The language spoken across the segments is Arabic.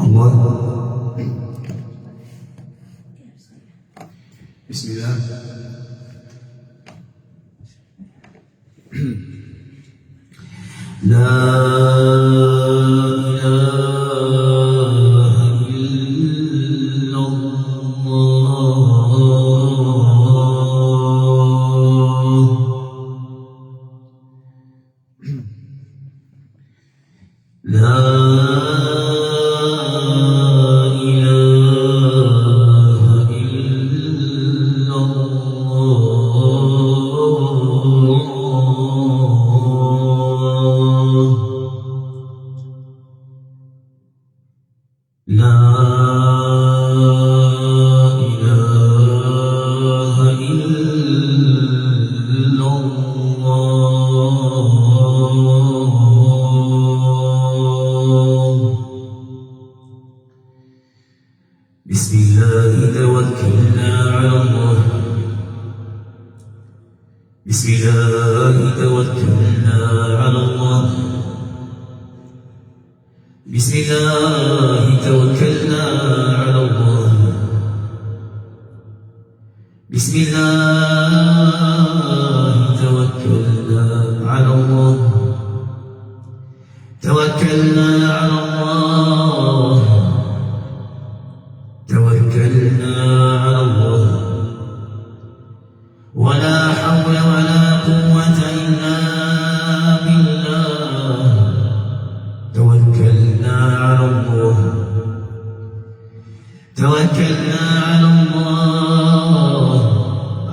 الله. بسم الله. لا إله إلا الله. لا إله إلا الله. لا إله إلا الله. بسم الله توكلنا على الله. بسم الله توكلنا على الله. بسم الله توكلنا على الله. بسم الله توكلنا على الله. توكلنا على الله. توكلنا على الله. ولا حول ولا قوة إلا بالله. توكلنا على الله. توكلنا على الله.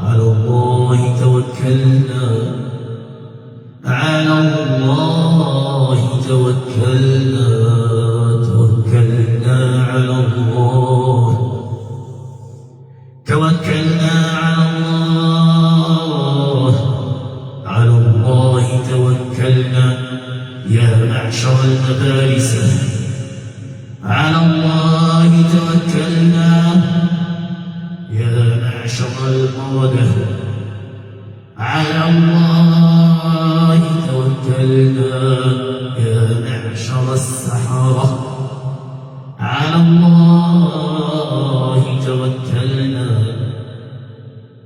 على الله توكلنا. على الله توكلنا. توكلنا على الله. توكلنا على الله. على الله توكلنا. يا معشر المبارس على الله توكلنا. يا معشر المرضى على الله توكلنا. يا معشر السحرة على الله توكلنا.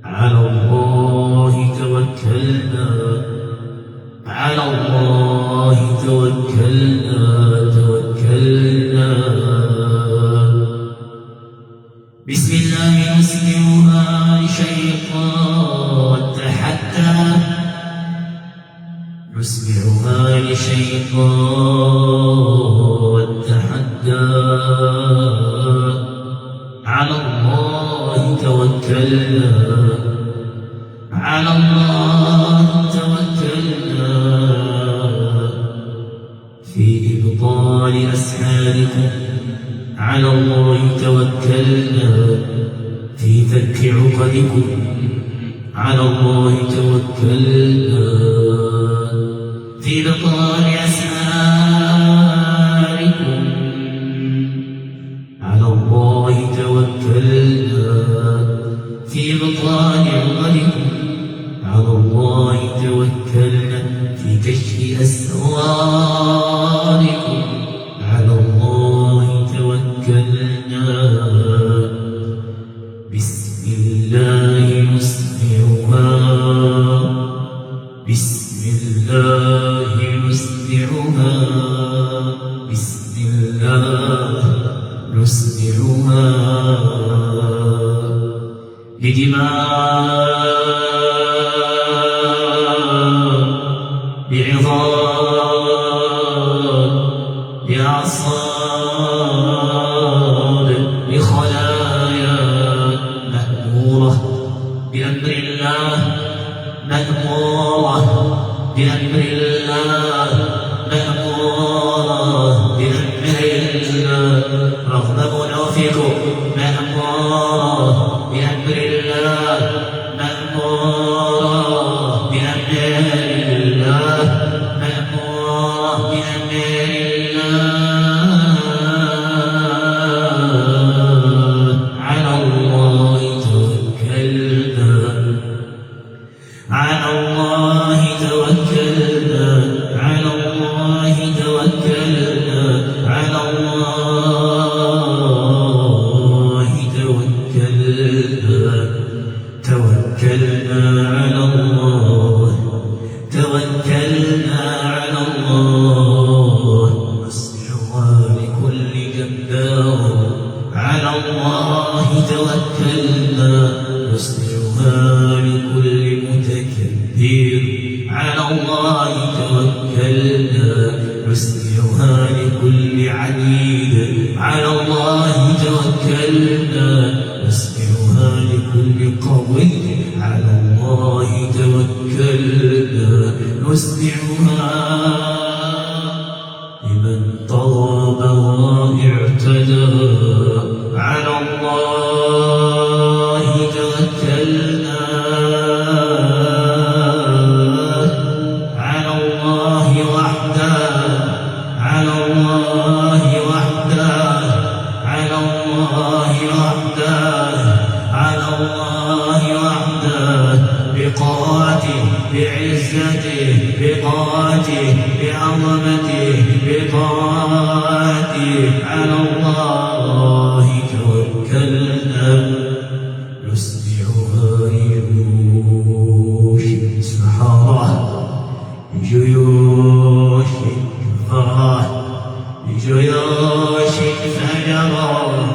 على الله توكلنا. على الله توكلنا. توكلنا. بسم الله نسمعها لشيطان تحدى. نسمعها لشيطان تحدى. على الله توكلنا. على الله توكلنا. في إبطال أسحاركم على الله توكلنا. في فك عقدكم على الله توكلنا. في إبطال أسحاركم على الله توكلنا. في إبطال عقدكم على الله توكلنا. في كشف أسراركم على الله توكلنا. بسم الله نسمعها. بسم الله نسمعها. بسم الله نسمعها. بدماء بعظام بأعصاب بخلايا مأمورة بأمر الله. مأمورة بأمر الله. مأمورة بأمر الله. رغم أنوفكم مأمورة بأمر الله. نسمعها لكل عنيد على الله توكلنا نسمعها لكل قوي على الله توكلنا نسمعها لمن طغى بغى اعتدى على الله توكلنا على الله وحده على الله وحده على الله وحده على الله وحده بقوته بعزته بقوته بعظمته بقوته على الله توكلنا نسمعها لجيوش السحرة لجيوش الكفرة لجيوش الفجرة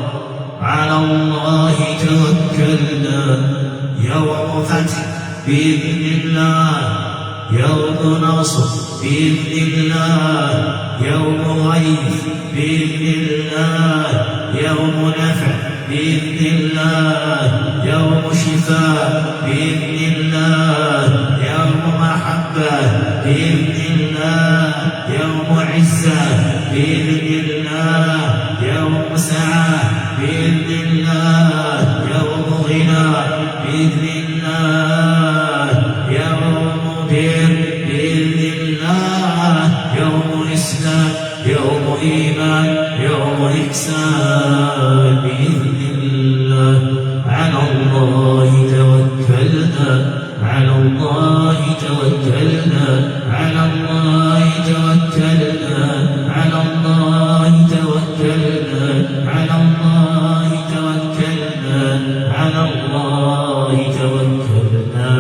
على الله توكلنا يوم فتح بإذن الله يوم نصر بإذن الله يوم غيث بإذن الله يوم نفع بإذن الله يوم شفاء بإذن الله يوم محبة بإذن الله يوم عزة بإذن الله يوم سعة بإذن الله يوم غنى بإذن الله يوم بر بإذن الله يوم إسلام يوم إيمان يوم إحسان بإذن الله على الله توكلنا على الله توكلنا على الله توكلنا على الله توكلنا على الله توكلنا على الله توكلنا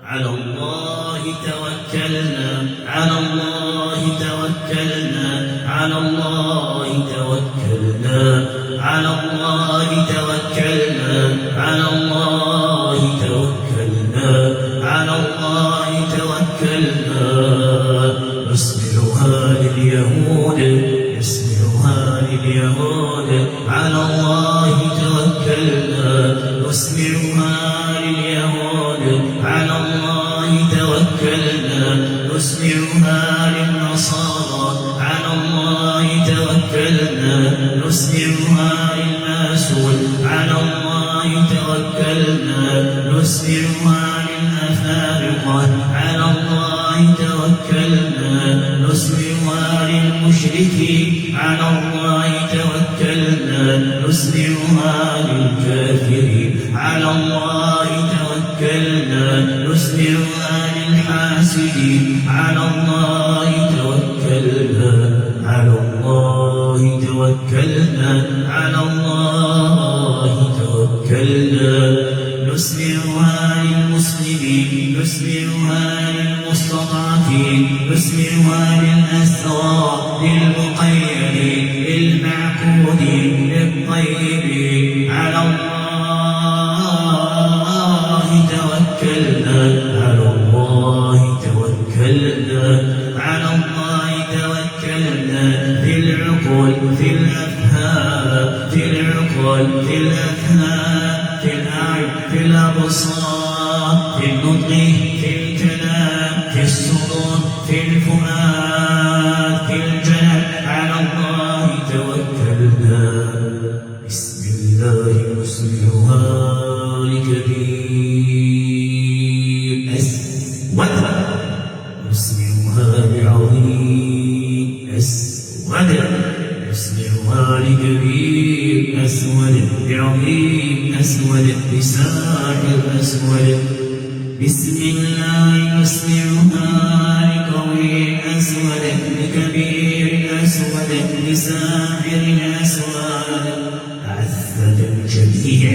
على الله توكلنا على الله توكلنا على الله توكلنا على الله توكلنا على الله توكلنا على الله توكلنا نسمعها لليهود نسمعها لليهود على الله توكلنا نسمعها لليهود على الله توكلنا نسمعها للنصارى على الله توكلنا نسمعها للماسون على الله توكلنا نسمعها للأفارقة على الله توكلنا نسمعها للمشركين على الله توكلنا نسمعها للكافرين على الله توكلنا نسمعها للحاسدين على الله توكلنا على الله توكلنا على الله توكلنا نسمعها للمسلمين نسمعها للمستضعفين نسمعها للأسرى للمقيدين للمعقودين للطيبين على الله توكلنا على الله توكلنا على الله توكلنا في العقول في الأفهام في العقول في الأفهام في الأعين في الأبصار في النطق في الكلام في الصدور في الفؤاد في الجنب على الله توكلنا بسم الله نسمعها لكبير أسود نسمعها لعظيم أسود نسمعها لكبير أسود لعظيم أسود لساحر أسود بسم الله نسمعها لقوي أسود لكبير أسود لساحر أسود عذب الجميع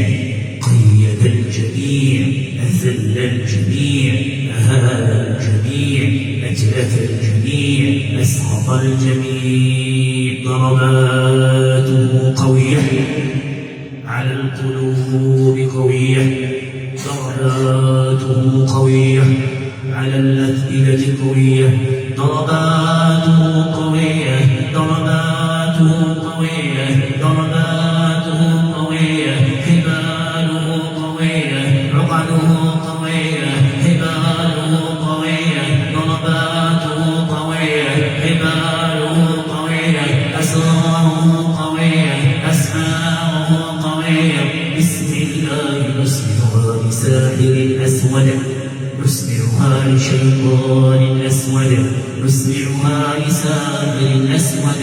قيد الجميع أذل الجميع أهان الجميع أجلف الجميع أسخط الجميع ضرباته قوية على القلوب قوية ضرباته قوية على الأفئدة قوية، ضرباته قوية، ضرباته قوية، ضرباته قوية، حباله قوية، عقده قوية، حباله قوية، ضرباته قوية، حباله قوية، أسراره قوية، أسماءه قوية. بسم الله نسمعها لساحر أسود، نسمعها لشيطان أسود، نسمعها لساحر أسود،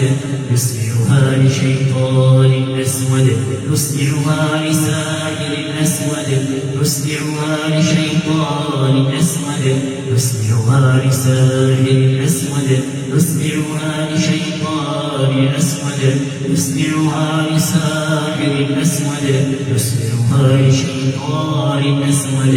نسمعها لشيطان أسود، نسمعها لساحر أسود، نسمعها لشيطان أسود، نسمعها لساحر أسود، نسمعها لشيطان أسود، نسمعها لساحر أسود، نسمعها لشيطان أسود،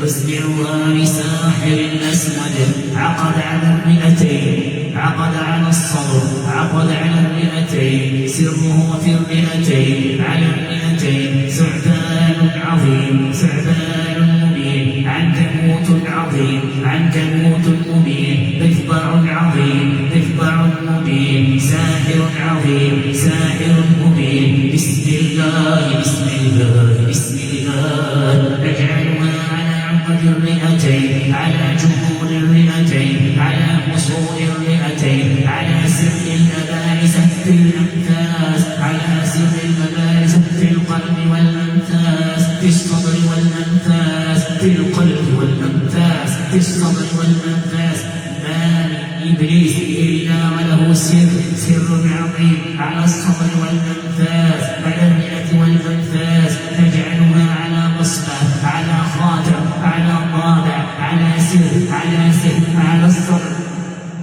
نسمعها لساحر أسود. عقد على المئتين، عقد على الصبر، عقد على المئتين، سره في المئتين، على المئتين، ثعبان عظيم، ثعبان مبين، عنكبوت عظيم، عنكبوت مبين، ضفدع عظيم، ضفدع مبين، ساحر عظيم، ساحر مبين. بسم الله بسم الله بسم الله. نجعلها على عقد الرئتين، على جهود الرئتين، على أصول الرئتين، على سر المبارز في الأنفاس، على سر المبارز في القلب والأنفاس، في الصدر والأنفاس، في القلب والأنفاس، في الصدر والأنفاس. ما من إبليس إلا وله سر، سر عظيم على الصدر والأنفاس، على الرئة والأنفاس. نجعلها على مصباح، على خاتم، على طابع، على سر، على سر، على الصدر،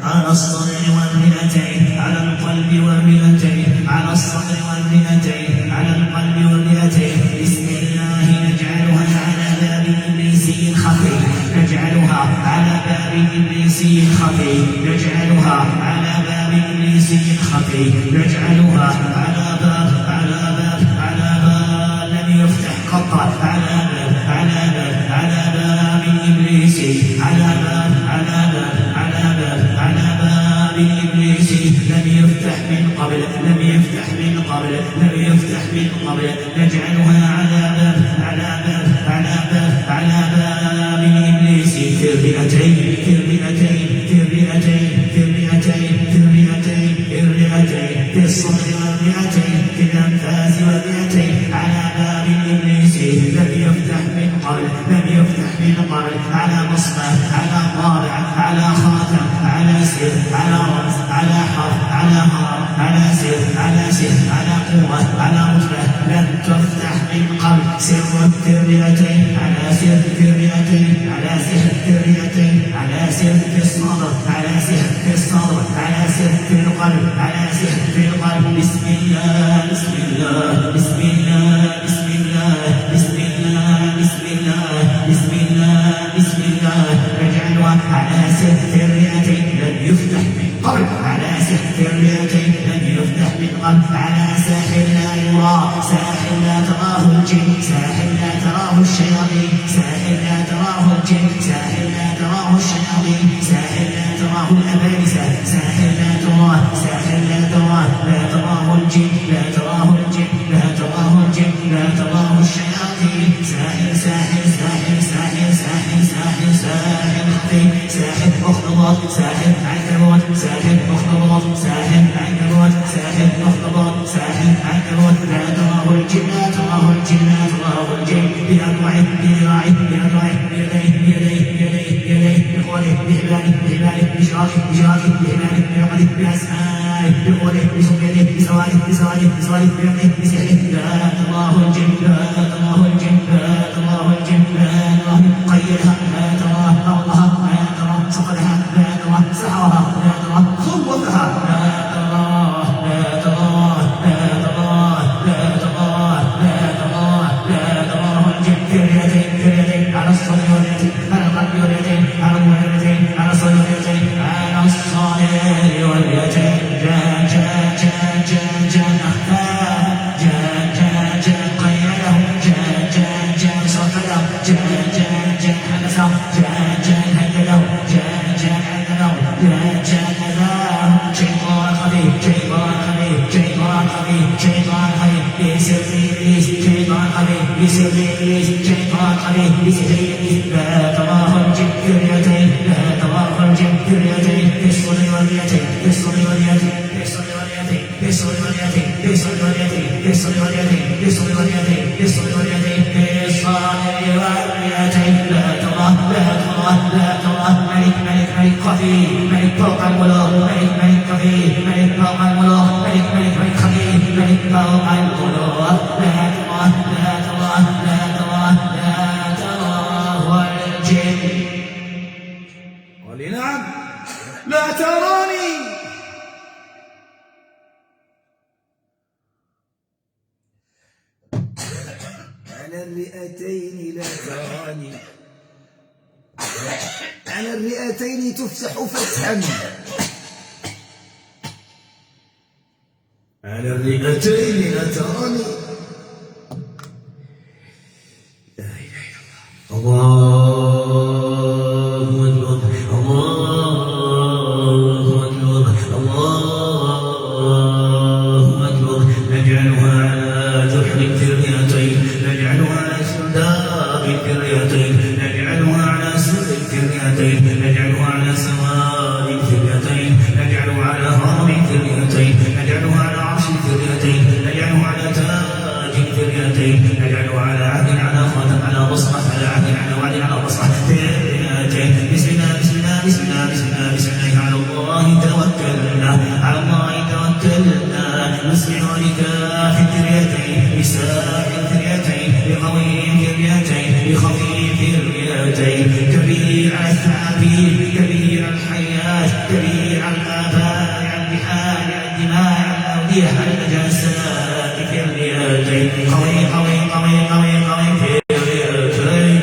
على الصدر والرئتين، على القلب والرئتين، على الصدر والرئتين، على القلب والرئتين. بسم الله. نجعلها على باب إبليسي خفي، نجعلها على باب إبليسي خفي، نجعلها على باب إبليسي خفي، نجعلها على باب، على باب، على باب لم يفتح قط، على باب، على باب، على باب إبليسي، على باب، على باب، على باب، على باب إبليسي لم يفتح من قبل، لم يفتح من قبل، لم يفتح من قبل. نجعلها على باب، على باب، على باب، على باب إبليسي في الرئتين، في الرئتين، في الرئتين، في الرئتين، في الرئتين، في الرئتين، في الصدر والرئتين، في الأنفاس والرئتين، على باب إبليسي لم يفتح من قبل، لم يفتح من قبل. على مصباح، على طابع، على خاتم، على سر، على رمز، على حرف، على هرم، على سر، على سر، على قوة، على رتبة لم تفتح من قبل. سر في الرئتين، على سر في الرئتين، على سر في الرئتين، على سر في الصدر، على سر في الصدر، على سر في القلب، على سر في القلب. بسم الله بسم الله بسم الله بسم الله بسم الله بسم الله بسم الله بسم الله. نجعلها على سر في الرئتين لم يفتح من قبل، على سر في الرئتين لم يفتح من قبل. على ساحر لا يرى، ساحر لا تراه الجن، ساحر لا تراه الشياطين، ساحر لا تراه الجن، ساحر لا تراه الشياطين، ساحر لا تراه الأبالسة، ساحر لا تراه، ساحر لا تراه، لا تراه الجن، لا تراه الجن، لا تراه الجن، لا تراه الشياطين. ساحر ساحر ساحر ساحر ساحر ساحر ساحر خفي، ساحر أخطبوط، ساحر عنكبوت، ساحر أخطبوط، ساحر عنكبوت، ساحر أخطبوط، ساحر عنكبوت. لا تراه الجن، لا تراه الجن، لا تراه الجن. بأضلعه، بذراعه، بأضلعه، بيديه، بيديه، بيديه، بيديه، بقوله، بحباله، بحباله، بشراكه، بشراكه، بحباله، بعقله، بأسمائه، بقوله، بسبيله، بسواله، بسواله، بسواله، بعقله، بسحره. لا تراه الجن، لا تراه الجن، لا تراه الجن، لا تراه قيدها، لا تراه أرضها، لا تراه صقلها، لا تراه سحرها، لا تراه خوفها، لا تراه، لا تراه، لا تراه، لا تراه، لا تراه، لا تراه الجن. في الرئتين، في الرئتين، على الصدر والرئتين، على القلب والرئتين، على الروح والرئتين، على الصدر والرئتين، على الصدر والرئتين. جاء جاء جاء جاء جاء أخفاها، جاء قال نعم لا تراني. على الرئتين لا تراني، على الرئتين تفتح فتحا، على الرئتين لا تراني. لا إله إلا الله. كبير الثعابين، كبير الحياة، كبير الآباء، البحار، الدماء، الأودية، النجاسات في الرئتين، قوي قوي قوي قوي قوي في الرئتين.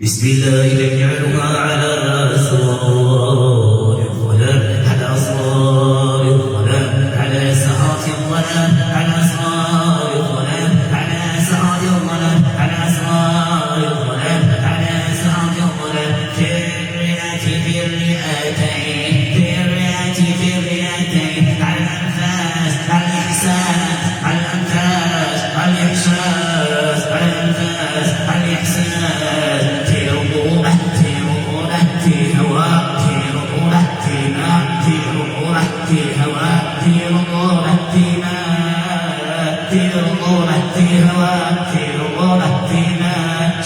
بسم الله نجعلها على أسرار الظلام، على أسرار الظلام، على سهات الظلام، على أسرار الظلام، على سهات الظلام، على أسرار الظلام، على سهات الظلام، في الرئة في الرئتين، في الرئة في الرئتين، على الأنفاس، على الإحساس، على الأنفاس، على الإحساس، على الأنفاس، على الإحساس،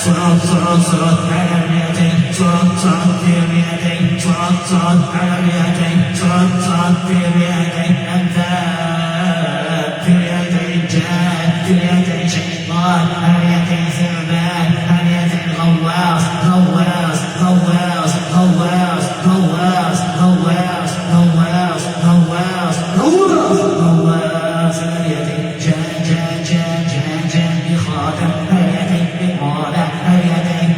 صعود على الرئتين، صعود في الرئتين، صعود على الرئتين، صعود في الرئتين، أنفاق في الرئتين، جان في الرئتين، شيطان الرئتين، ثعبان الرئتين، غواص غواص غواص غواص غواص غواص غواص غواص غواص غواص الرئتين، جان جان جان جان جان بخاتم الرئتين، بقالة الرئتين،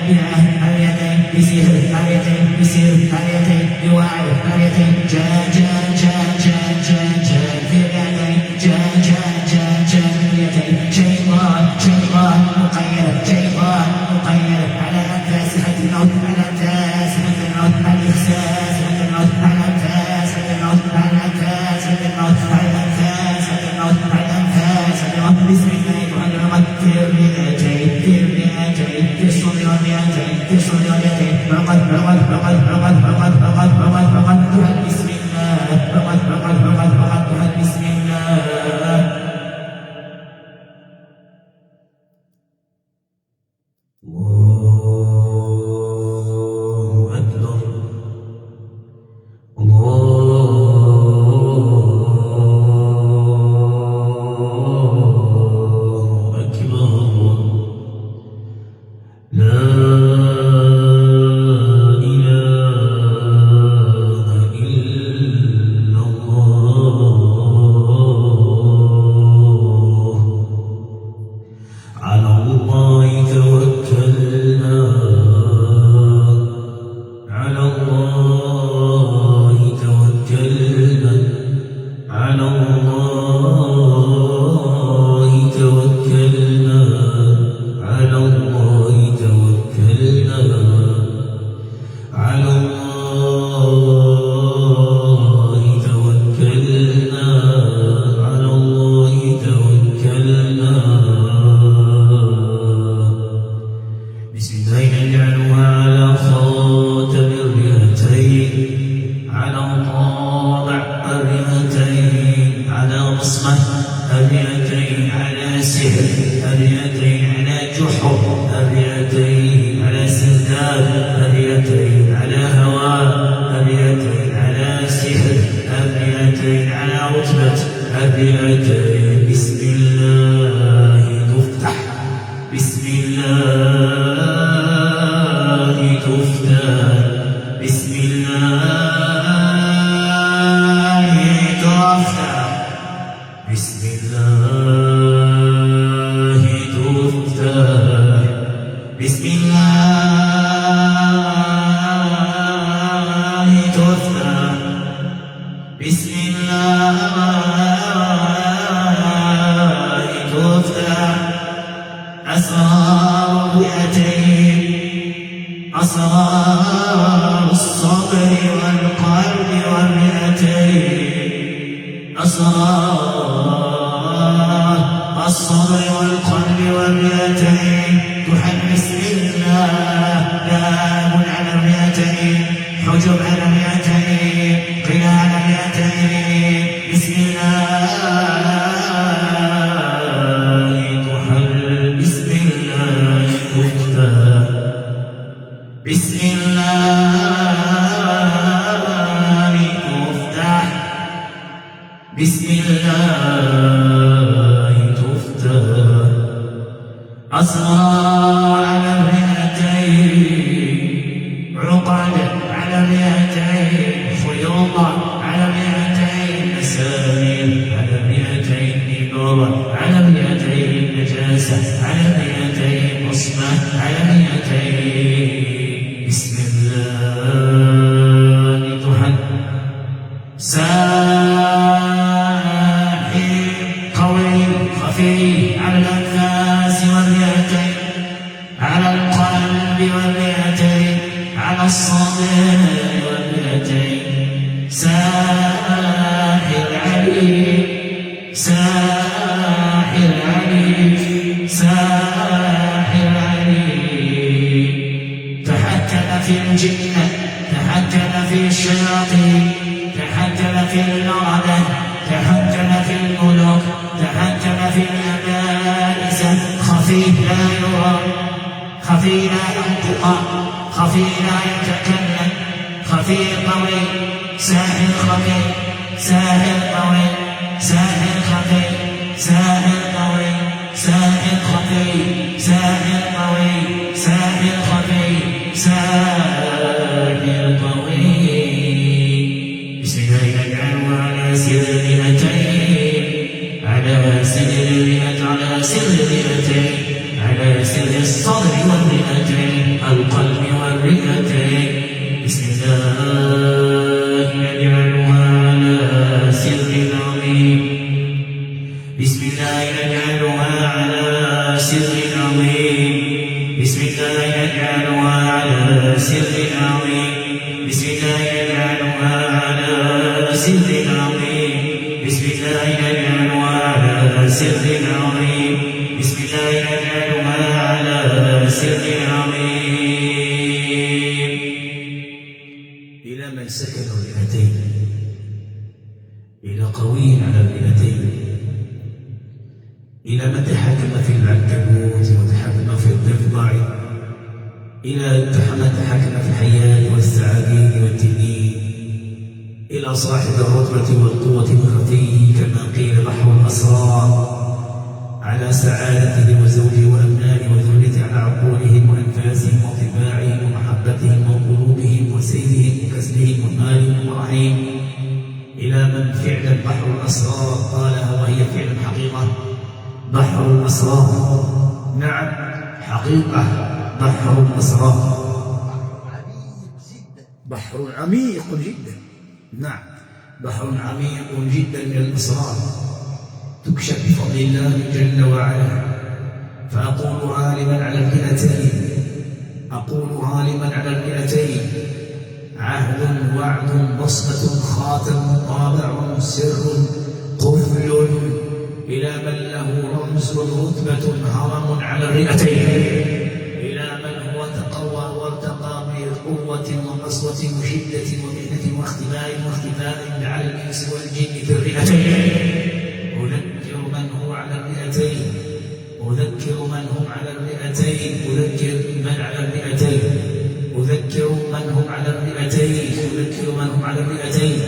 بسير الرئتين، بسير الرئتين، بوعي الرئتين، جان جان جان جان جان جان في الرئتين، جان جان جان جان في الرئتين، شيطان شيطان مقيد، شيطان مقيد على أنفاس حد الموت، على أنفاس حد الموت، على الإحساس حد الموت، على أنفاس حد الموت، على أنفاس حد الموت، على أنفاس حد الموت، على أنفاس حد الموت، بسم الله الرحمن الرحيم، في الرئتين، في الرئتين، في الصدر والرئتين، في الصدر والرئتين، عقد عقد عقد عقد عقد عقد عقد عقد، بسم الله، عقد عقد عقد عقد، بسم الله. الله أكبر، الله أكبر، لا إله إلا الله، على الله توكلنا، على الله توكلنا، على الله توكلنا. جحر، الرئتين على سرداب، الرئتين على هواء، الرئتين على سحر، الرئتين على رتبة، الرئتين بسم الله تفتح، بسم الله تفتح، بسم الله تفتح، بسم الله تفتح، بسم الله تفتح، بسم الله تفتح. أسرار الرئتين، أسرار الصدر والقلب والرئتين، أسرار الصدر والقلب والرئتين. تحل بسم الله، باب على الرئتين، حجب على الرئتين، قنا على الرئتين. بسم الله تحل، بسم الله تفتح، بسم الله تفتح، بسم الله تفتح. أسرار على الرئتين، عقد على الرئتين، خيوط على الرئتين، مسامير على الرئتين، نور على الرئتين، نجاسة على الرئتين، بصمة على الرئتين. بسم الله تحل. ساحر قوي خفي على الأنفاس والرئتين، على القلب والرئتين، على الصدر والرئتين. ساحر عليم، ساحر عليم، ساحر عليم. تحكم في الجنة، تحكم في الشياطين، تحكم في المردة، تحكم في الملوك، تحكم في الأبائس. خفي لا يرى، خفي لا ينطق، خفي لا يتكلم، خفي قوي. ساحر خفي، ساحر قوي، ساحر خفي، ساحر قوي، ساحر خفي، ساحر قوي، ساحر خفي، ساحر قوي. بسم الله نجعل على سر الرئتين، على سر الرئة، على سر الرئتين، على سر الصدر والرئتين، القلب والرئتين. بسم الله نجعلها على سر عظيم، بسم الله نجعلها على سر عظيم، بسم الله نجعلها على سر عظيم، بسم الله نجعلها على سر عظيم، بسم الله نجعلها على سر عظيم، بسم الله نجعلها على سر عظيم. إلى من سكن الرئتين، إلى قوي على الرئتين، إلى من تحكم في العنكبوت وتحكم في الضفدع، إلى من تحكم في الحيات والثعابين والتنين، إلى صاحب الرتبة والقوة الخفي كما قيل بحر الأسرار، على سعادته وزوجه وأبنائه وذريته، على عقولهم وأنفاسهم وطباعهم ومحبتهم وقلوبهم وسيرهم وكسبهم ومالهم ورعيهم. إلى من فعلا بحر الأسرار قالها وهي فعلا حقيقة. بحر الأسرار، نعم حقيقة بحر الأسرار، بحر عميق جدا، نعم بحر عميق جدا من الأسرار تكشف بفضل الله جل وعلا. فأقول عالما على الرئتين، أقول عالما على الرئتين، عهد وعد بصمة خاتم طابع سر قفل، إلى من له رمز رتبة هرم على الرئتين، إلى من هو تقوى وارتقى بقوة وقسوة وشدة ومحنة واختفاء على الإنس والجن في الرئتين. أذكر من هو على الرئتين أذكر من هم على الرئتين أذكر من على الرئتين أذكر من هم على الرئتين أذكر من هم على الرئتين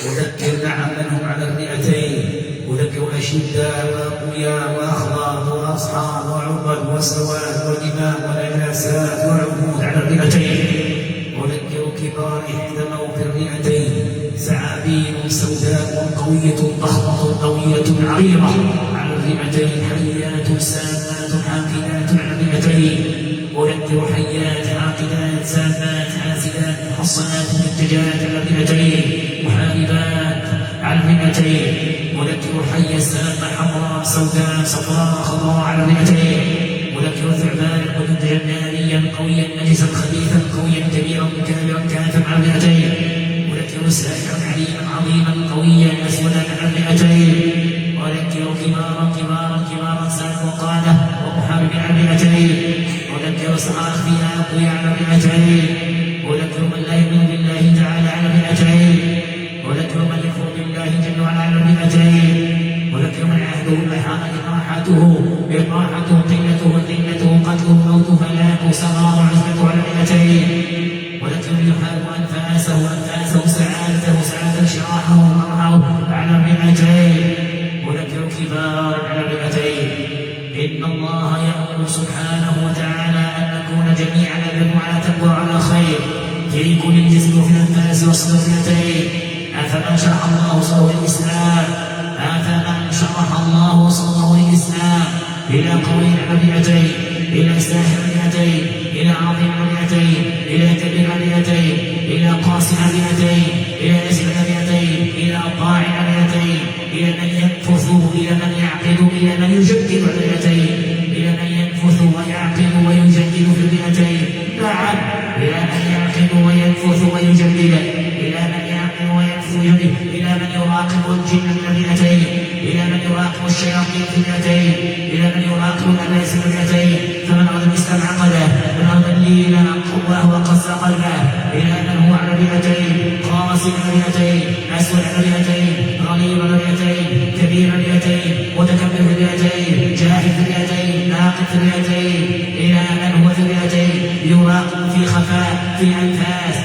أذكر نعم من هم على الرئتين أذكر أشداء وأقوياء وأخلاق وأصحاب وعقل وسواد ودماء ونجاسات وعبود على الرئتين أذكر كبار احتموا في الرئتين ثعابين سوداء قوية ضخمة قوية عريضة على الرئتين حيات سامات حافلات على الرئتين أذكر حيات عاقلات سامات حاسدات محصنات منتجات على الرئتين محاربات على الرئتين أذكر حي سامة حمراء سوداء صفراء خضراء على الرئتين أذكر ثعبان قدودا ناريا قويا نجسا خبيثا قويا كبيرا كابرا كافا على الرئتين أذكر ساحرا عليما عظيما قويا أسودا على الرئتين أذكر كبارا ساق وقاده ومحارب على الرئتين أذكر سعار فيها أقوياء على الرئتين أذكر من لا يؤمن بالله تعالى على الرئتين أذكر من يكفر بالله جل وعلا على الرئتين أذكر من عهده إقاحته قلته قتله موته فلاحه سرار عزمته على الرئتين أذكر من يحارب أنفاسه سعادة شراحه ومرعه على الرئتين أذكر كبارا على الرئتين إن الله يأمر سبحانه وتعالى أن نكون جميعا على تقوى على خير في كل جسم وفي الأنفاس والصدرتين أفمن شرح الله صدره للإسلام إلى قوي الرئتين إلى ساحر الرئتين إلى عظيم الرئتين إلى كبير الرئتين إلى قاسم الرئتين إلى نسب الرئتين إلى طاعن الرئتين إلى من ينفث إلى من يعقل إلى من يجدد الرئتين إلى من ينفث ويعقل ويجدد في الرئتين نعم إلى من يعقل وينفث ويجدد إلى من يعقل وينفث ويجدد إلى من يراقب الجن من الرئتين إلى من يراقب الشياطين في الرئتين إلى من يراقب الناس في الرئتين فمن أراد الإسلام عقله من أراد الليل قواه وقص قلبه إلى من هو على الرئتين قاسم الرئتين أسود الرئتين غليظ الرئتين كبير الرئتين متكبر الرئتين جاهل الرئتين ناقد الرئتين إلى من هو في الرئتين يراقب في خفاء في أنفاس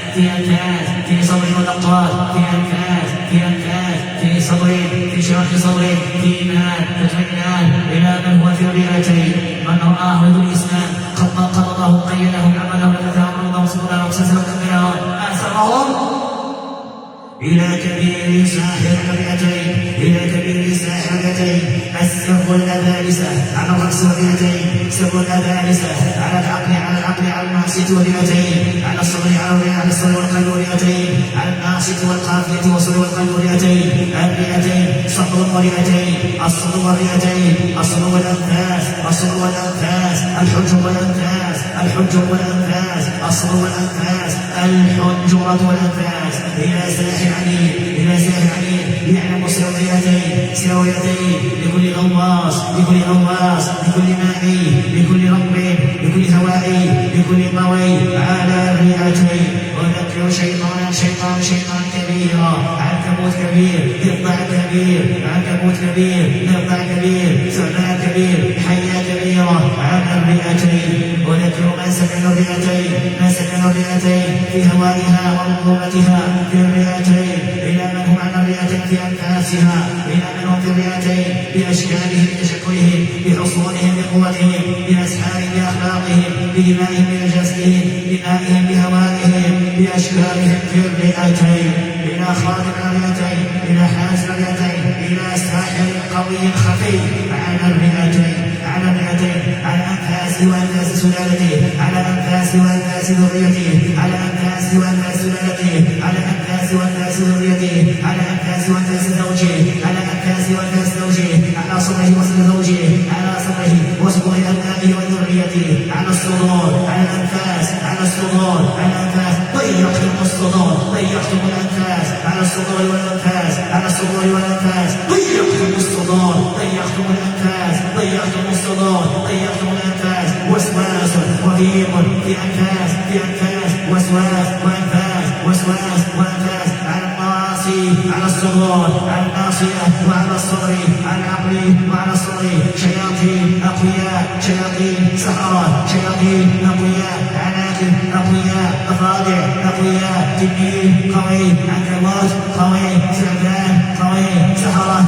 في صبر ونقاط في أنفاس في صبر في شرح صبر في إيمان اطمئنان إلى من هو في الرئتين من رآه ذو الإسلام قد الله قيدهم عملهم فتاهم الله سبحانه وتعالى أسرهم إلى كبير ساحر الرئتين السر الأبالسة على الرأس والرئتين سر الأبالسة على العقل على الناصية والرئتين على الصدر والقلب والرئتين على الناصية والقافية والصدر والقلب والرئتين صدر والرئتين الصدر والرئتين الصدر والأنفاس الحجر والأنفاس الصدر والأنفاس الحنجرة والأنفاس إلى ساحر عليم يعلم سرويتين لكل غواص لكل مائي لكل رب لكل هوائي لكل طوي على الرئتين وذكر شيطان كبيرا عنكبوت كبير ضفدع كبير ثعبان كبير حية كبيرة على الرئتين وذكر من سكن الرئتين في هوائها ورطوبتها في الرئتين إلى من هم على الرئتين في أنفاسها إلى من هم في الرئتين بأشكالهم بتشكلهم بحصولهم بقوتهم بأسحارهم بأخلاقهم بدمائهم بنجاستهم بمائهم بهوائهم بأشكالهم في الرئتين إلى خادم الرئتين إلى حاسب الرئتين إلى ساحر قوي خفي على الرئتين على أنفاس وأنفاس سلالته على أنفاس وأنفاس ذريته على أنفاس وأنفاس سلالته على أنفاس وأنفاس ذريته على أنفاس وأنفاس زوجه على أنفاس وأنفاس زوجه على صدره وصدر زوجه على صدره وصدر أبنائه وذريته على الصدور على الأنفاس على الصدور على الأنفاس ضيقتم الصدور ضيقتم الأنفاس على الصدور والأنفاس على الصدور والأنفاس ضيقتم الصدور ضيقتم الأنفاس ضيقتم الصدور ضيقتم الأنفاس وسواس وضيق في أنفاس وسواس وأنفاس على المعاصي على الصدور على الناصية وعلى الصدر على العقل وعلى الصدر شياطين أقوياء شياطين سحرة شياطين أقوياء عناكب أقوياء أفاضع أقوياء تنين قوي عنكبوت قوي ثعبان قوي سحرة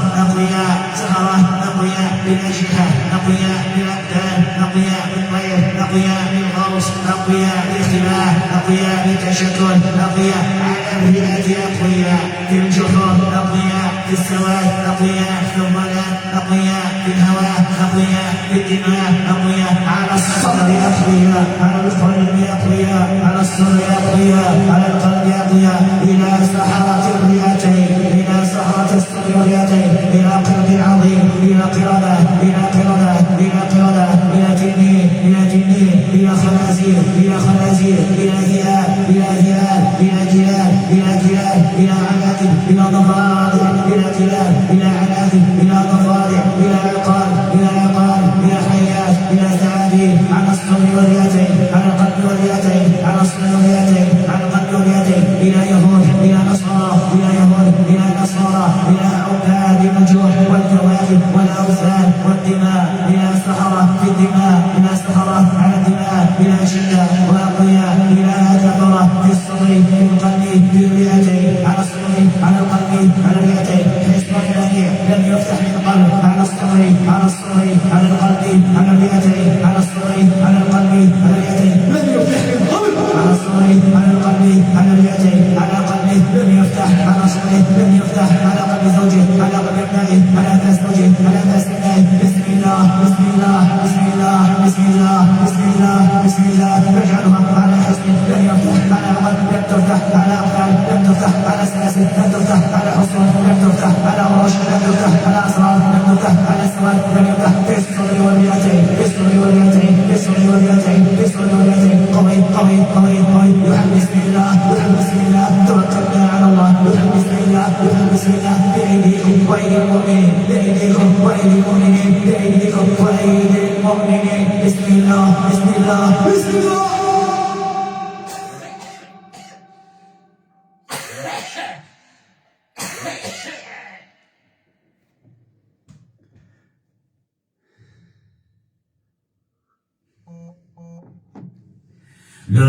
أقوياء بالأجنحة أقوياء بالأبدان أقوياء بالطير أقوياء بالغوص أقوياء بالاختلاف أقوياء بالتشكل أقوياء على الرئة أقوياء في الجحور أقوياء في السواد أقوياء في الظلام أقوياء في الهواء أقوياء في الدماء أقوياء على الصدر أقوياء على القلب أقوياء على الصدر أقوياء على القلب أقوياء إلى سحرة الرئتين إلى سحرة الصدر والرئتين إلى قرد عظيم إلى قردة إلى قردة إلى قردة إلى تنين إلى تنين إلى خنازير إلى خنازير إلى ذئاب إلى ذئاب إلى كلاب إلى كلاب إلى عناكب إلى ضفادع إلى كلاب إلى عناكب إلى ضفادع إلى عقار إلى عقار إلى حيات إلى ثعابين على الصدر والرئتين على القلب والرئتين على الصدر والرئتين على القلب والرئتين إلى يهود إلى نصارى إلى يهود إلى نصارى إلى عباد الوجوه والكواكب والأوثان والدماء إلى السحرة في الدماء إلى السحرة على الدماء إلى شدة وأقوياء إلى كفرة في الصدر في القلب في الرئتين على الصدر على القلب على الرئتين حصن منيع لم يفتح من قلب على الصدر على الصدر على القلب على الرئتين على الصدر على القلب على الرئتين لم يفتح من قلب على الصدر على القلب على الرئتين على قلب لم يفتح على صدر لم يفتح على قلب زوجه على قلب ابنائه على ناس زوجه على ناس ابنائه بسم الله بسم الله بسم الله بسم الله بسم الله بسم الله اجعلها على حسن لم يفتح على قلب لم تفتح على اقفال لم تفتح على سلاسل لم تفتح على حصون لم تفتح على عروش لم تفتح على اسرار لم تفتح على سواد لم يفتح في الصدر والرئتين في الصدر والرئتين في الصدر والرئتين في الصدر والرئتين قوي قوي قوي قوي يحب بسم الله يحب بسم الله توكلنا على الله يحب بسم الله يحب بسم الله بأيديكم وأيدي المؤمنين بأيديكم وأيدي المؤمنين بأيديكم وأيدي المؤمنين بسم الله بسم الله بسم الله لا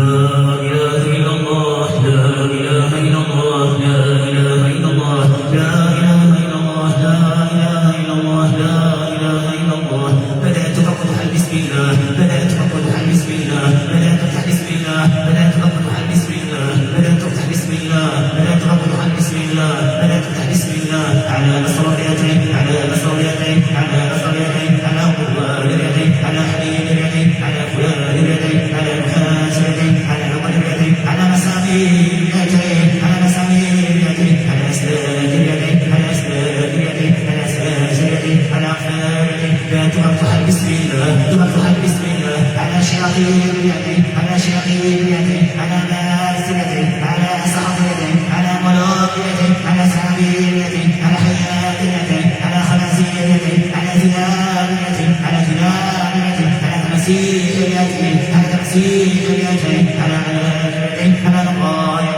إله إلا الله لا إله إلا الله لا إله إلا الله لا إله إلا الله لا إله إلا الله لا إله إلا الله بدأت أقول بسم الله بدأت أقول بسم الله بدأت أفتح بسم الله بدأت أقول بسم الله بدأت أفتح بسم الله بدأت أقول بسم الله بدأت أفتح بسم الله على مصريتين على مصريتين على مصريتين على قوة اليدين على حبيب اليدين على فلان اليدين على محاسن على عقل اليدين على مسامير اليدين على مسامير اليدين على أسلاك اليدين على أسلاك اليدين على أسلاك اليدين على أقفال اليدين لا تفتح بسم الله تفتح بسم الله على شياطين اليدين على شياطين اليدين على ناس اليدين على أسعد اليدين على ملوك اليدين على سامير اليدين على حيات اليدين على خنازير اليدين على ذئاب اليدين على كلاب اليدين على تماسيح اليدين على تماسيح اليدين على اليدين على نقايا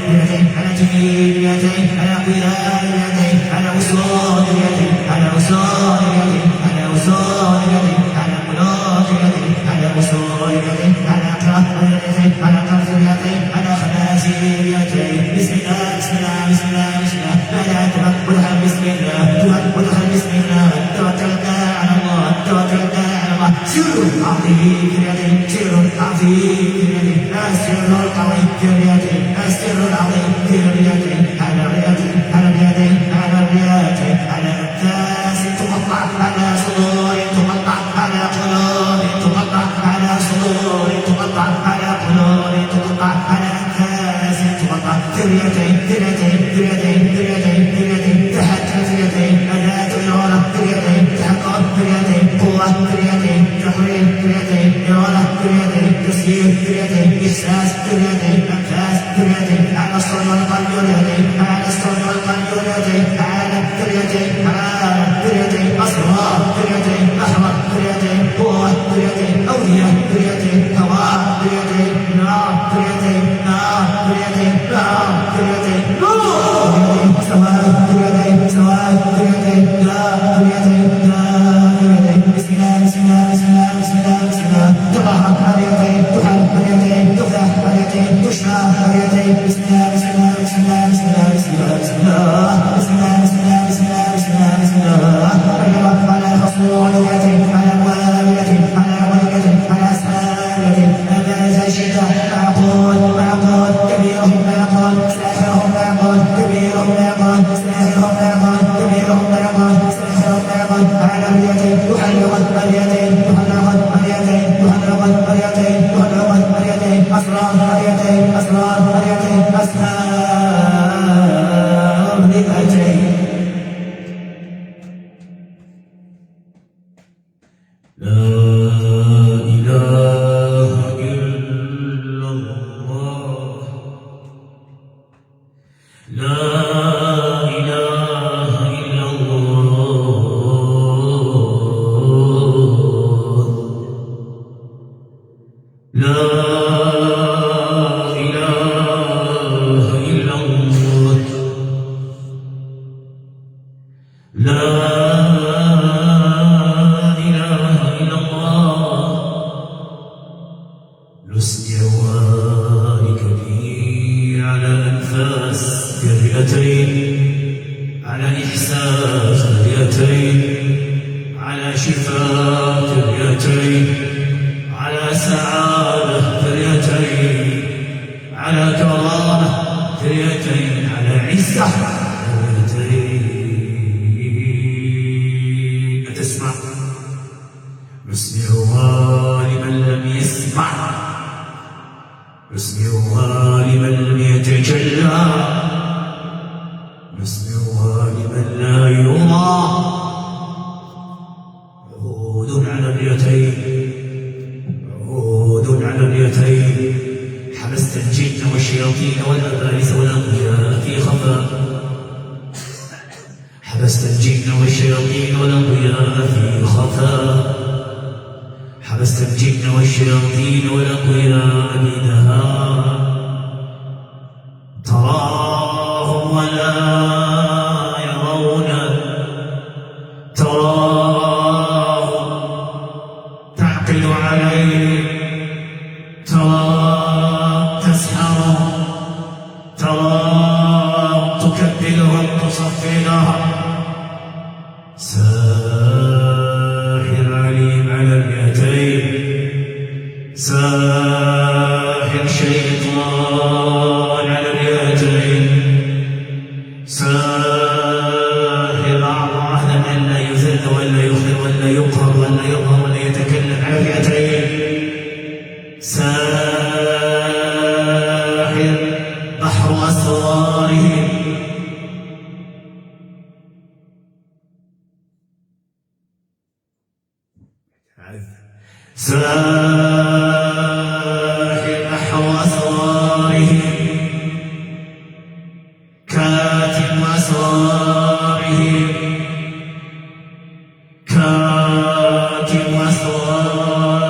اليدين على جميل اليدين على قيام اليدين على وصول اليدين على وصول اليدين على وصول اليدين على قلوب اليدين على وصول اليدين على قرب اليدين على قرب اليدين على خنازير اليدين بسم الله بسم الله بسم الله بسم الله بدأت أقولها بسم الله تقولها بسم الله توكلنا على الله توكلنا على الله سر عظيم في اليدين سر عظيم في اليدين السر القوي في اليدين السر العظيم في اليدين على اليدين على اليدين على اليدين على الناس تقطع على صدور تقطع على قلوب تقطع على صدور تقطع على قلوب تقطع على الناس تقطع في اليدين في اليدين في اليدين في اليدين في اليدين تحكم في اليدين أداة العلا في اليدين تحكم في اليدين قوة في اليدين تحويل في اليدين إرادة في اليدين تسيير في اليدين إحساس في اليدين أنفاس في اليدين على الصدر والقلب واليدين على الصدر والقلب واليدين على في اليدين على في اليدين أسرار في اليدين أحمر في اليدين قوة في اليدين أولياء في اليدين هواء في اليدين نار في اليدين نار في اليدين نار في اليدين نور سواد في اليدين سواد في اليدين لا في اليدين لا في اليدين بسم الله بسم الله بسم الله بسم الله لا إله إلا الله لا إله إلا الله نسمع ذكري على أنفاس في الرئتين على إحساس في الرئتين على شفاء في الرئتين على سعادة في الرئتين على كرامة في الرئتين على عزة في الرئتين أتسمع؟ نسمعها لمن لم يسمع نسمعها لمن لم يتجلى نسمعها لمن لا يرى عهود على الرئتين عهود على الرئتين حبست الجن والشياطين والأبالسة والأنبياء في خفاء حبست الجن والشياطين والأنبياء في خفاء حبست الجن والشياطين والأقوياء بنهار تراهم ولا يرون تراهم تعقل عليه تراهم تسحرهم تراهم تكبلهم تصفينهم ساحر عليم على الرئتين ساحر شيطان على الرئتين ساحر أعظم من لا يذل ولا يخذل ولا يقهر ولا يظهر ولا يتكلم على الرئتين ساحر بحر أسرارهم ساحر بحر أسرارهم كاتم أسرارهم كاتم أسرارهم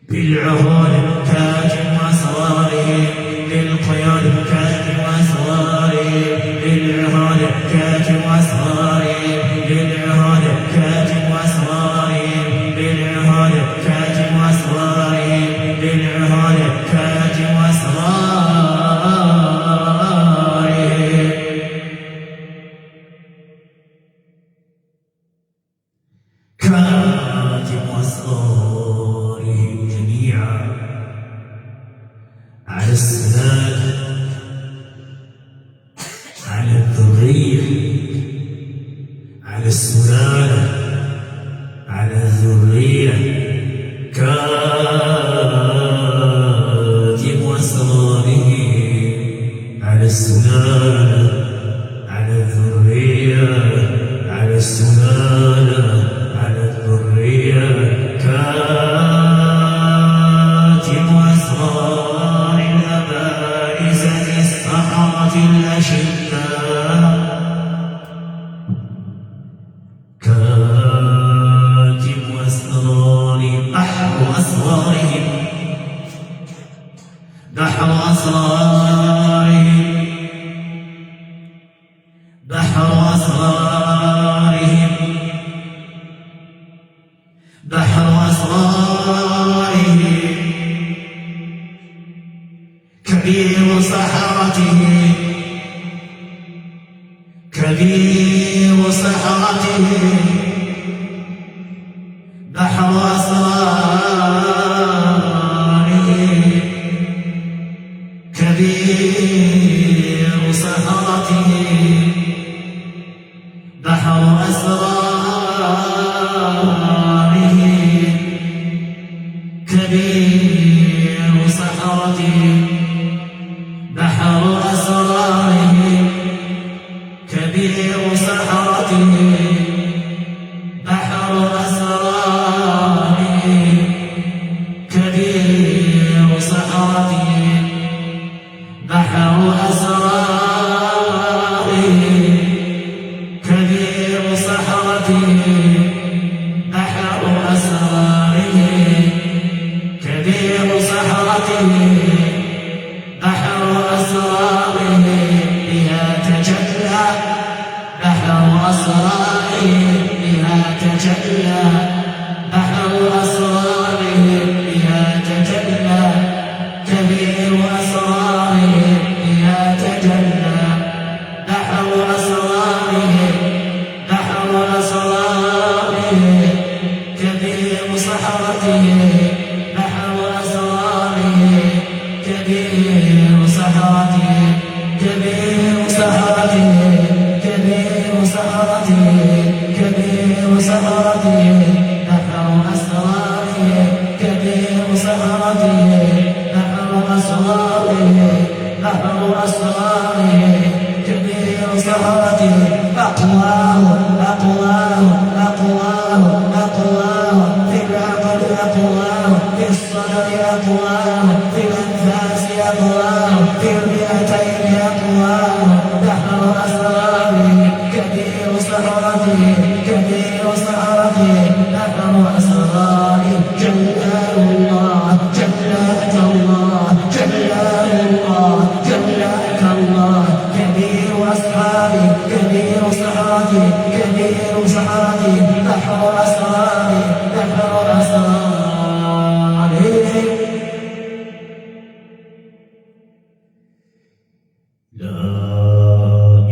بالعهود كاتم أسرارهم بالقيود كاتم أسرارهم بالعهود كاتم أسرارهم بالعهود كاتم أسرارهم بالعهود كاتم أسرارهم بالعهود كاتم أسرارهم كاتم أسرارهم جميعا على السلام على الذرية على السلالة على الذرية كاتم أسراره على السلالة على الذرية على السلالة على الذرية كاتم أسرار الأبائسة السحرة الأشداء كاتم أسرار بحر أسرارهم بحر أسرارهم بحر أسرارهم بحر أسرارهم كبير سحرتهم كبير سحرتهم بحر أسرارهم كبير سحرتهم بحر أسرارهم كبير سحرتهم بحر أسرارهم كبير سحرتهم بحر أسرارهم الله في الأنفاس أقواه في المئتين أقواه بحر أسراره كبير سحرته كبير سحرته بحر أسراره جلال الله جلال الله جلال الله جلال الله كبير أسراره كبير سحرته كبير سحرته بحر أسراره بحر أسراره لا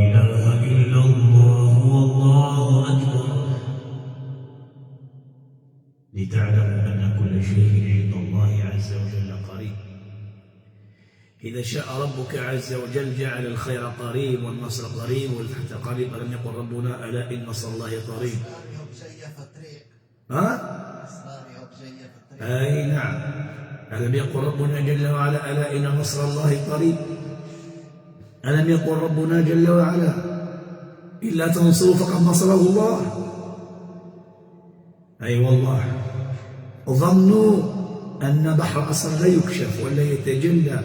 إله إلا الله والله أكبر لتعلموا أن كل شيء عند الله عز وجل قريب. إذا شاء ربك عز وجل جعل الخير قريب والنصر قريب والفتح قريب. ألم يقل ربنا ألا إن نصر الله قريب؟ أي نعم. ألم يقل ربنا جل وعلا ألا إن نصر الله قريب؟ ألم يقل ربنا جل وعلا إلا تنصروا فقد نصره الله؟ أي والله ظنوا أن بحر أسر لا يكشف ولا يتجلى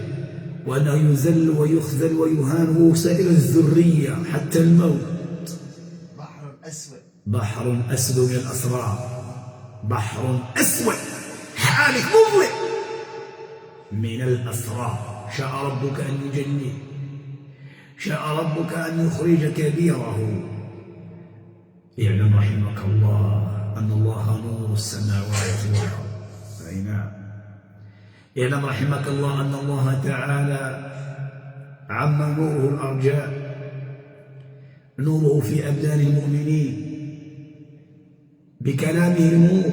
وأنه يذل ويخذل ويهان وسائر الذرية حتى الموت. بحر أسود بحر أسود من الأسرار، بحر أسود حالك مظلم من الأسرار. شاء ربك أن يجليه، شاء ربك أن يخرج كبيره. اعلم رحمك الله أن الله نور السماوات والأرض. أي نعم. اعلم رحمك الله أن الله تعالى عم نوره الأرجاء، نوره في أبدان المؤمنين، بكلامه نور،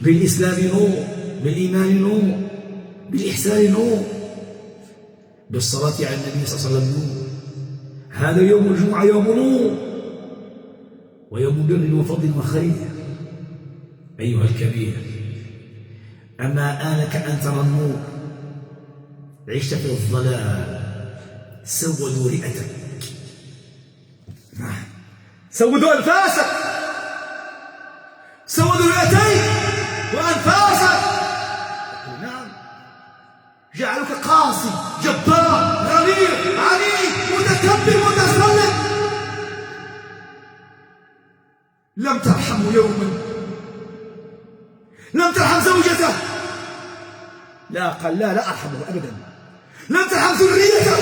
بالإسلام نور، بالإيمان نور، بالإحسان نور، بالصلاة على النبي صلى الله عليه وسلم نور. هذا يوم الجمعة يوم نور ويوم بر وفضل وخير. أيها الكبير، أما آنك أن ترى النور، عشت في الظلام، سودوا رئتك، سودوا أنفاسك، سودوا رئتيك وأنفاسك. نعم، جعلك قاسي جبار غريب عنيد متكبر متسلط. لم ترحمه يوما، لم ترحم زوجته، لا قال لا أرحمه أبدا. لم ترحم ذريته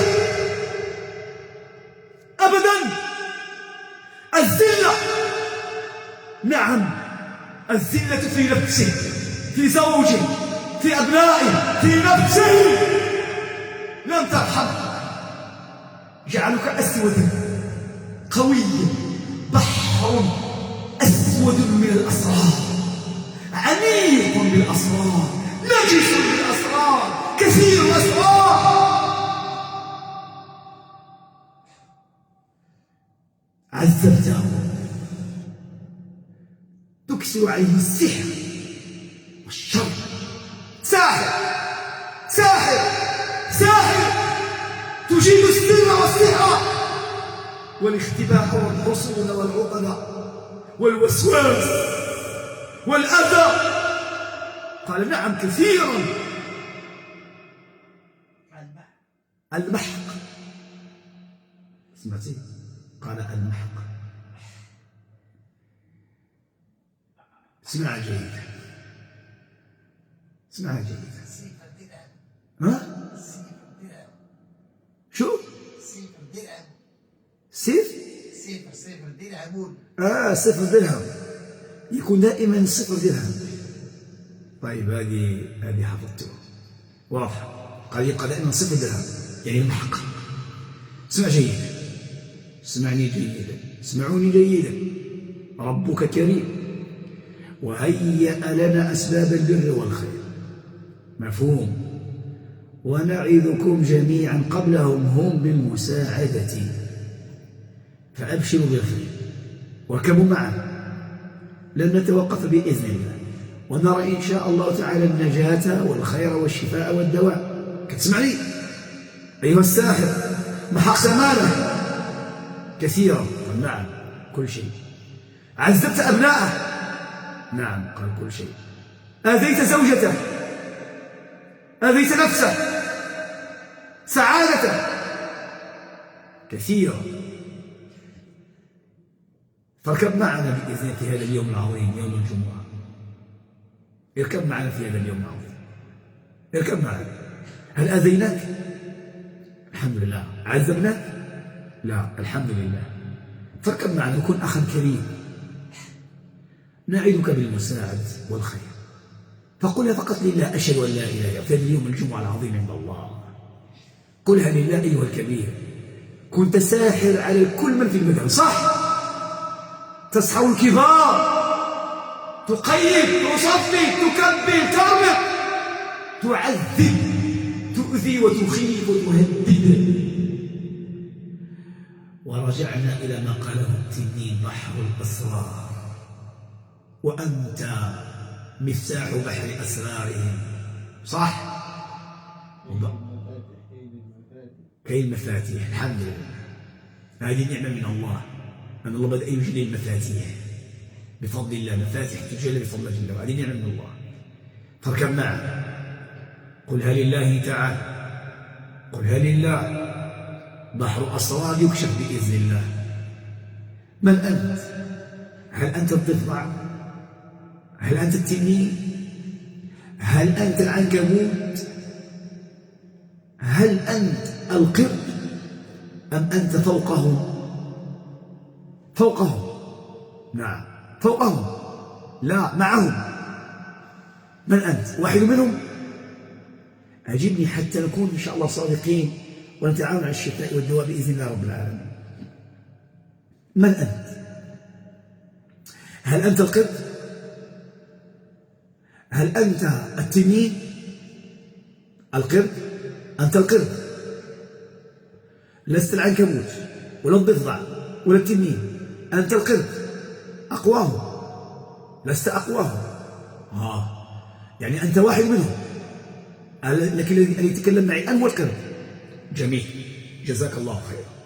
أبدا. الذلة، نعم، الذلة في نفسه، في زوجه، في أبنائه، في نفسه. لم ترحم. جعلك أسودا قويا، بحر أسود من الأسرار، عميق بالأسرار، نجس بالأسرار، كثير الأسرار. عذبته، تكسر عليه السحر والشر. ساحر ساحر ساحر، تجيب السر والسحر والاختباء والحصول والعقد والوسواس والأذى. قال نعم كثيرا. المحق، سمعتي؟ قال المحق. اسمع جيدا، اسمع جيدا. ها؟ شو؟ سيف؟ صفر درهم. صفر درهم، يكون دائما صفر درهم. طيب هذه حفظتها واضح. قال يبقى دائما صفر درهم، يعني المحق. اسمع جيدا، اسمعني جيدا، اسمعوني جيدا. ربك كريم وهيأ لنا أسباب البر والخير، مفهوم؟ ونعظكم جميعا قبلهم هم بالمساعدة، فأبشروا بالخير واركبوا معنا، لن نتوقف بإذن الله، ونرى إن شاء الله تعالى النجاة والخير والشفاء والدواء. كتسمعني أيها الساحر؟ محقت ماله كثيرا؟ قال نعم كل شيء. عذبت أبناءه؟ نعم قال كل شيء. آذيت زوجته؟ أذيت نفسه، سعادته كثيرة. فاركب معنا بإذن في هذا اليوم العظيم، يوم الجمعة. اركب معنا في هذا اليوم العظيم، اركب معنا. هل أذيناك؟ الحمد لله. عذبناك؟ لا، الحمد لله. فاركب معنا وكن أخا كريم، نعدك بالمساعدة والخير. فقلها فقط لله: أشهد أن لا إله إلا الله. في هذا اليوم الجمعة العظيم عند الله قلها لله أيها الكبير. كنت ساحر على كل من في المكان، صح؟ تسحر الكبار، تقيد، تصفي، تكبر، تربط، تعذب، تؤذي وتخيف وتهدد. ورجعنا إلى ما قاله التنين: بحر الأسرار، وأنت مفتاح بحر أسرارهم، صح؟ كي المفاتيح. الحمد لله، هذه نعمة من الله، أن الله بدأ يجلي المفاتيح بفضل الله. مفاتيح تجلى بفضل الله جل وعلا، هذه نعمة من الله. فاركب معنا، قلها لله تعالى، قلها لله. بحر أسرار يكشف بإذن الله. من أنت؟ هل أنت الضفدع؟ هل أنت التنين؟ هل أنت العنكبوت؟ هل أنت القرد؟ أم أنت فوقهم؟ فوقهم، نعم فوقهم، لا معهم. من أنت؟ واحد منهم؟ أجبني حتى نكون إن شاء الله صادقين ونتعاون على الشفاء والدواء بإذن الله رب العالمين. من أنت؟ هل أنت القرد؟ هل أنت التنين؟ القرد؟ أنت القرد، لست العنكبوت ولا الضفدع ولا التنين، أنت القرد. أقواهم، لست أقواهم. يعني أنت واحد منهم، لكن الذي يتكلم معي أنا هو القرد. جميل، جزاك الله خيرا.